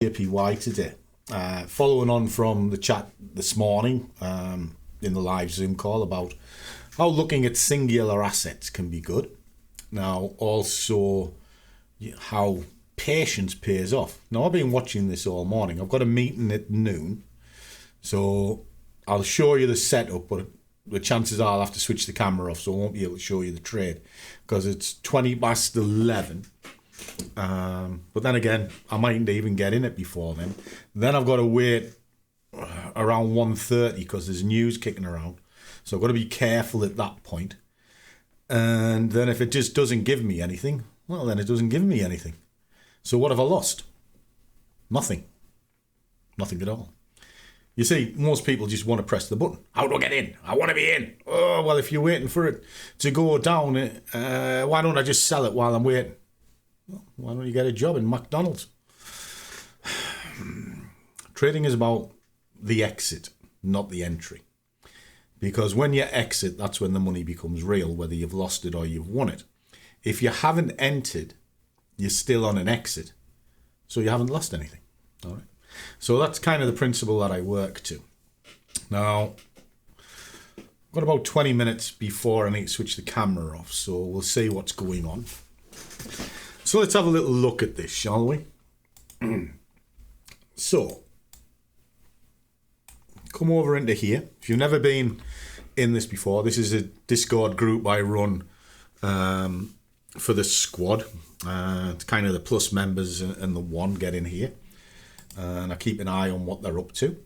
JPY today. Following on from the chat this morning in the live Zoom call about how looking at singular assets can be good. Now, also how patience pays off. Now, I've been watching this all morning. I've got a meeting at noon, so I'll show you the setup, but the chances are I'll have to switch the camera off, so I won't be able to show you the trade because it's 11:20. But then again, I mightn't even get in it before then. Then I've got to wait around 1:30 because there's news kicking around. So I've got to be careful at that point. And then if it just doesn't give me anything, well, then it doesn't give me anything. So what have I lost? Nothing. Nothing at all. You see, most people just want to press the button. How do I get in? I want to be in. Oh, well, if you're waiting for it to go down, why don't I just sell it while I'm waiting? Well, why don't you get a job in McDonald's? Trading is about the exit, not the entry. Because when you exit, that's when the money becomes real, whether you've lost it or you've won it. If you haven't entered, you're still on an exit. So you haven't lost anything. All right. So that's kind of the principle that I work to. Now, I've got about 20 minutes before I need to switch the camera off. So we'll see what's going on. So let's have a little look at this, shall we? So, come over into here. If you've never been in this before, this is a Discord group I run for the squad. It's kind of the plus members and the one get in here. And I keep an eye on what they're up to.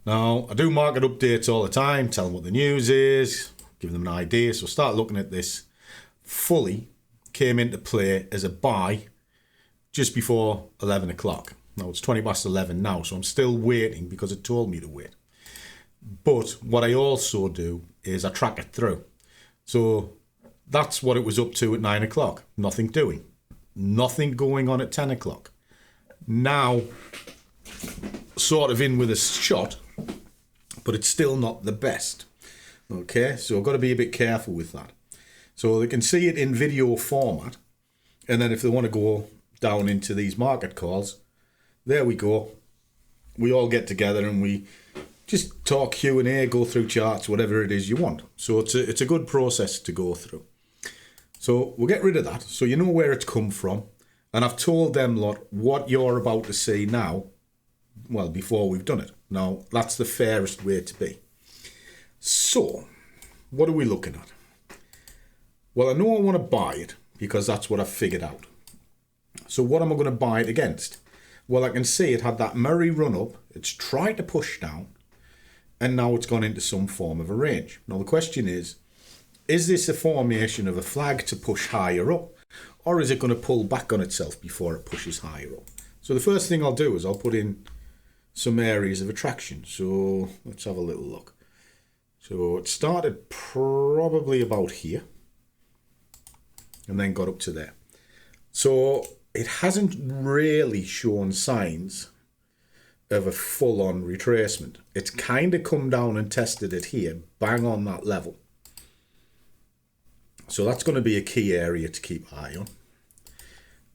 Now, I do market updates all the time, tell them what the news is, give them an idea. So start looking at this. Fully came into play as a buy just before 11 o'clock. Now, it's 11:20 now, so I'm still waiting because it told me to wait. But what I also do is I track it through. So that's what it was up to at 9 o'clock. Nothing doing. Nothing going on at 10 o'clock. Now, sort of in with a shot, but it's still not the best. Okay, so I've got to be a bit careful with that. So they can see it in video format, and then if they want to go down into these market calls, there we go. We all get together and we just talk Q&A, go through charts, whatever it is you want. So it's a good process to go through. So we'll get rid of that, so you know where it's come from. And I've told them lot what you're about to see now, well, before we've done it. Now, that's the fairest way to be. So, what are we looking at? Well, I know I want to buy it because that's what I've figured out. So what am I going to buy it against? Well, I can see it had that merry run up. It's tried to push down. And now it's gone into some form of a range. Now, the question is this a formation of a flag to push higher up? Or is it going to pull back on itself before it pushes higher up? So the first thing I'll do is I'll put in some areas of attraction. So let's have a little look. So it started probably about here and then got up to there. So it hasn't really shown signs of a full-on retracement. It's kind of come down and tested it here, bang on that level. So that's going to be a key area to keep eye on.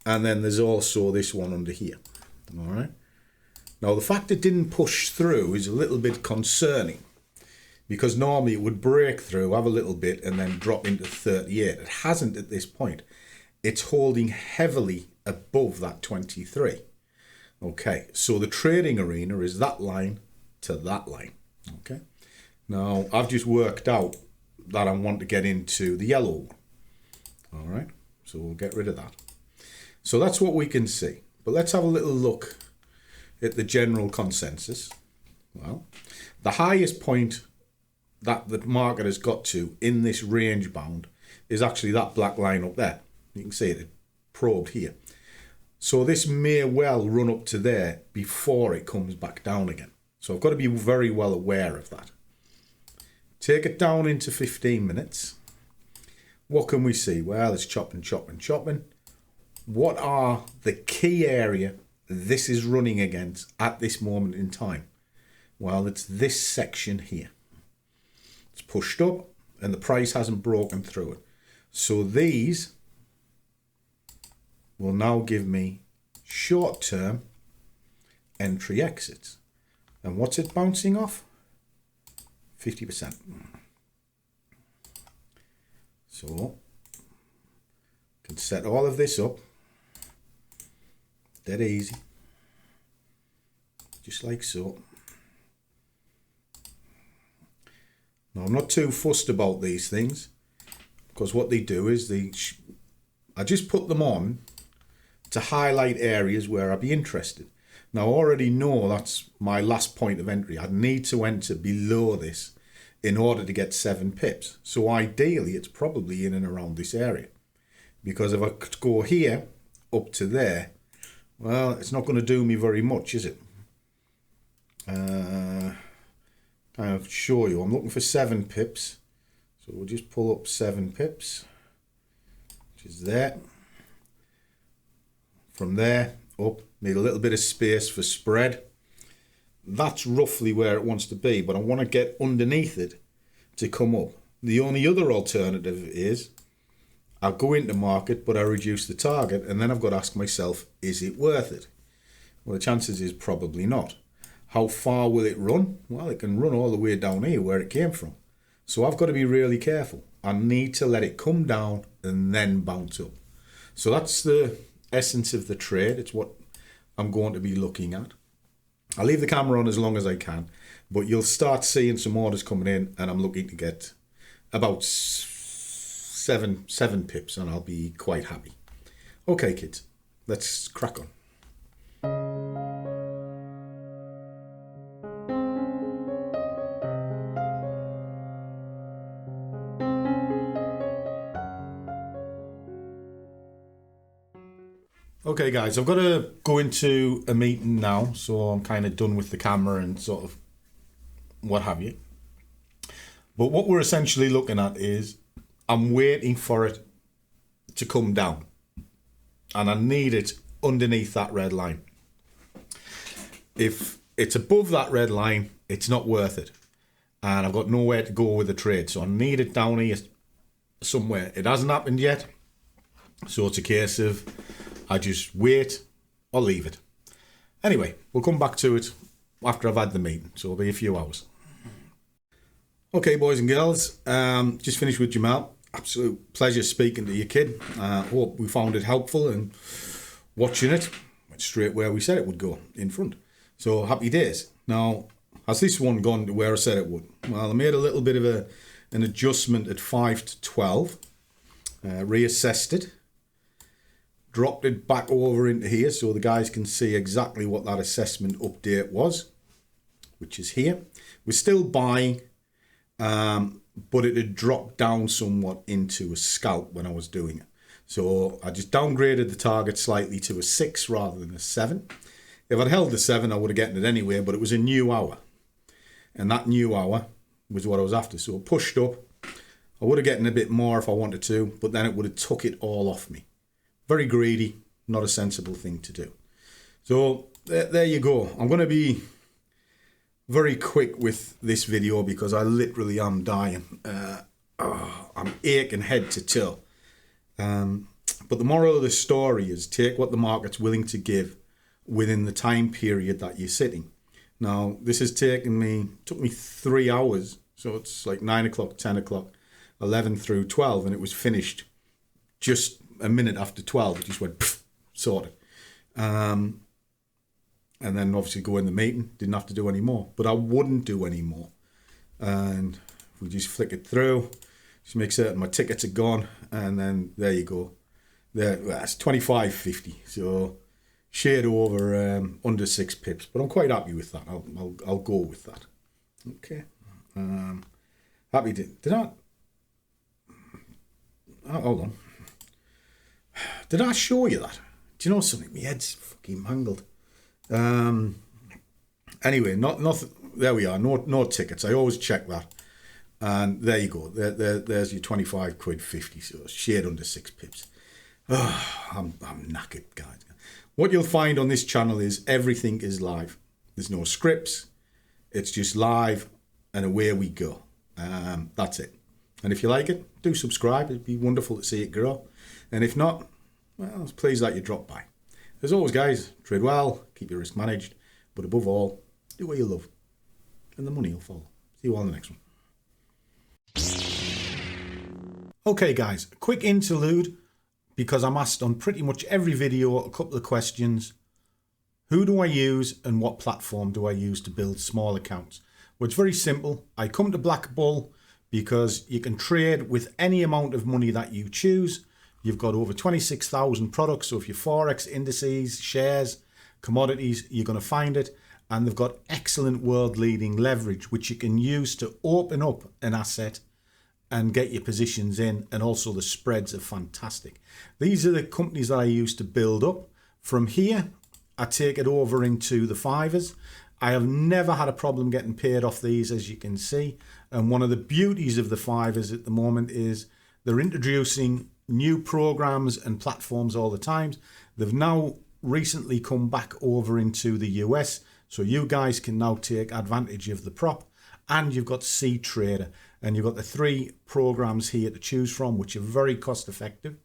And then there's also this one under here. All right. Now, the fact it didn't push through is a little bit concerning because normally it would break through, have a little bit, and then drop into 38. It hasn't at this point. It's holding heavily above that 23. Okay, so the trading arena is that line to that line. Okay. Now, I've just worked out that I want to get into the yellow one. All right, so we'll get rid of that. So that's what we can see. But let's have a little look at the general consensus. Well, the highest point that the market has got to in this range bound is actually that black line up there. You can see it probed here. So this may well run up to there before it comes back down again. So I've got to be very well aware of that. Take it down into 15 minutes. What can we see? Well, it's chopping, chopping, chopping. What are the key area this is running against at this moment in time? Well, it's this section here. It's pushed up and the price hasn't broken through it. So these will now give me short-term entry exits. And what's it bouncing off? 50%. So, can set all of this up. Dead easy. Just like so. Now, I'm not too fussed about these things, because what they do is I just put them on to highlight areas where I'd be interested. Now, I already know that's my last point of entry. I'd need to enter below this in order to get 7 pips. So ideally, it's probably in and around this area. Because if I could go here up to there, well, it's not going to do me very much, is it? Kind of show you. I'm looking for 7 pips. So we'll just pull up 7 pips, which is there. From there up, need a little bit of space for spread. That's roughly where it wants to be, but I want to get underneath it to come up. The only other alternative is I'll go into market, but I reduce the target, and then I've got to ask myself, is it worth it? Well, the chances is probably not. How far will it run? Well, it can run all the way down here where it came from. So I've got to be really careful. I need to let it come down and then bounce up. So that's the essence of the trade. It's what I'm going to be looking at. I'll leave the camera on as long as I can, but you'll start seeing some orders coming in, and I'm looking to get about seven pips, and I'll be quite happy. Okay, kids, let's crack on. Okay guys, I've got to go into a meeting now, so I'm kind of done with the camera and sort of what have you. But what we're essentially looking at is I'm waiting for it to come down, and I need it underneath that red line. If it's above that red line, it's not worth it, and I've got nowhere to go with the trade, so I need it down here somewhere. It hasn't happened yet, so it's a case of I just wait or leave it. Anyway, we'll come back to it after I've had the meeting, so it'll be a few hours. Okay, boys and girls, just finished with Jamal. Absolute pleasure speaking to you, kid. Hope we found it helpful, and watching it went straight where we said it would go, in front. So happy days. Now, has this one gone to where I said it would? Well, I made a little bit of an adjustment at 5 to 12, reassessed it, dropped it back over into here so the guys can see exactly what that assessment update was, which is here. We're still buying, but it had dropped down somewhat into a scalp when I was doing it. So I just downgraded the target slightly to a 6 rather than a 7. If I'd held the 7, I would have gotten it anyway, but it was a new hour. And that new hour was what I was after. So I pushed up. I would have gotten a bit more if I wanted to, but then it would have took it all off me. Very greedy, not a sensible thing to do. So there you go. I'm going to be very quick with this video because I literally am dying. I'm aching head to toe. But the moral of the story is take what the market's willing to give within the time period that you're sitting. Now, this has took me 3 hours. So it's like 9 o'clock, 10 o'clock, 11 through 12, and it was finished just a minute after 12. It just went pff, sorted. And then obviously go in the meeting, didn't have to do any more, but I wouldn't do any more. And we just flick it through, just make certain my tickets are gone, and then there you go. There, that's 25.50. So shade over under 6 pips, but I'm quite happy with that. I'll go with that. Okay. Happy did I? Oh, hold on. Did I show you that? Do you know something? My head's fucking mangled. Anyway, nothing. There we are. No tickets. I always check that. And there you go. There's your 25 quid 50. So shade under 6 pips. Oh, I'm knackered, guys. What you'll find on this channel is everything is live. There's no scripts. It's just live, and away we go. That's it. And if you like it, do subscribe. It'd be wonderful to see it grow. And if not, well, it's pleased that you dropped by. As always, guys, trade well, keep your risk managed. But above all, do what you love, and the money will follow. See you all in the next one. Okay guys, quick interlude, because I'm asked on pretty much every video a couple of questions. Who do I use and what platform do I use to build small accounts? Well, it's very simple. I come to BlackBull because you can trade with any amount of money that you choose. You've got over 26,000 products. So if you're Forex, indices, shares, commodities, you're going to find it. And they've got excellent world-leading leverage, which you can use to open up an asset and get your positions in. And also the spreads are fantastic. These are the companies that I use to build up. From here, I take it over into the fivers. I have never had a problem getting paid off these, as you can see. And one of the beauties of the fivers at the moment is they're introducing new programs and platforms all the time. They've now recently come back over into the US. So you guys can now take advantage of the prop. And you've got C Trader. And you've got the 3 programs here to choose from, which are very cost effective.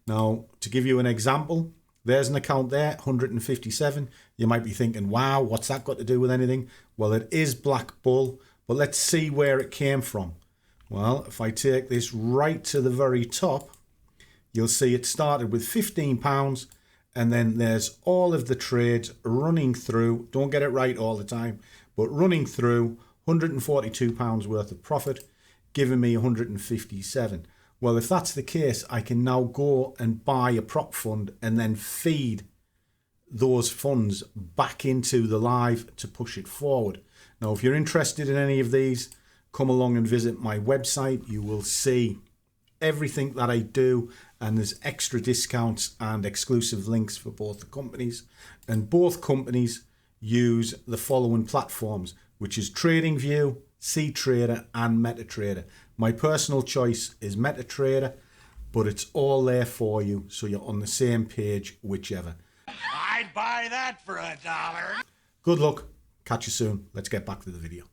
Now, to give you an example, there's an account there, 157. You might be thinking, wow, what's that got to do with anything? Well, it is BlackBull, but let's see where it came from. Well, if I take this right to the very top, you'll see it started with £15, and then there's all of the trades running through. Don't get it right all the time, but running through £142 worth of profit, giving me 157. Well, if that's the case, I can now go and buy a prop fund and then feed those funds back into the live to push it forward. Now, if you're interested in any of these, come along and visit my website. You will see everything that I do, and there's extra discounts and exclusive links for both the companies. And both companies use the following platforms, which is TradingView, C Trader and MetaTrader. My personal choice is MetaTrader, but it's all there for you, so you're on the same page, whichever. I'd buy that for $1. Good luck. Catch you soon. Let's get back to the video.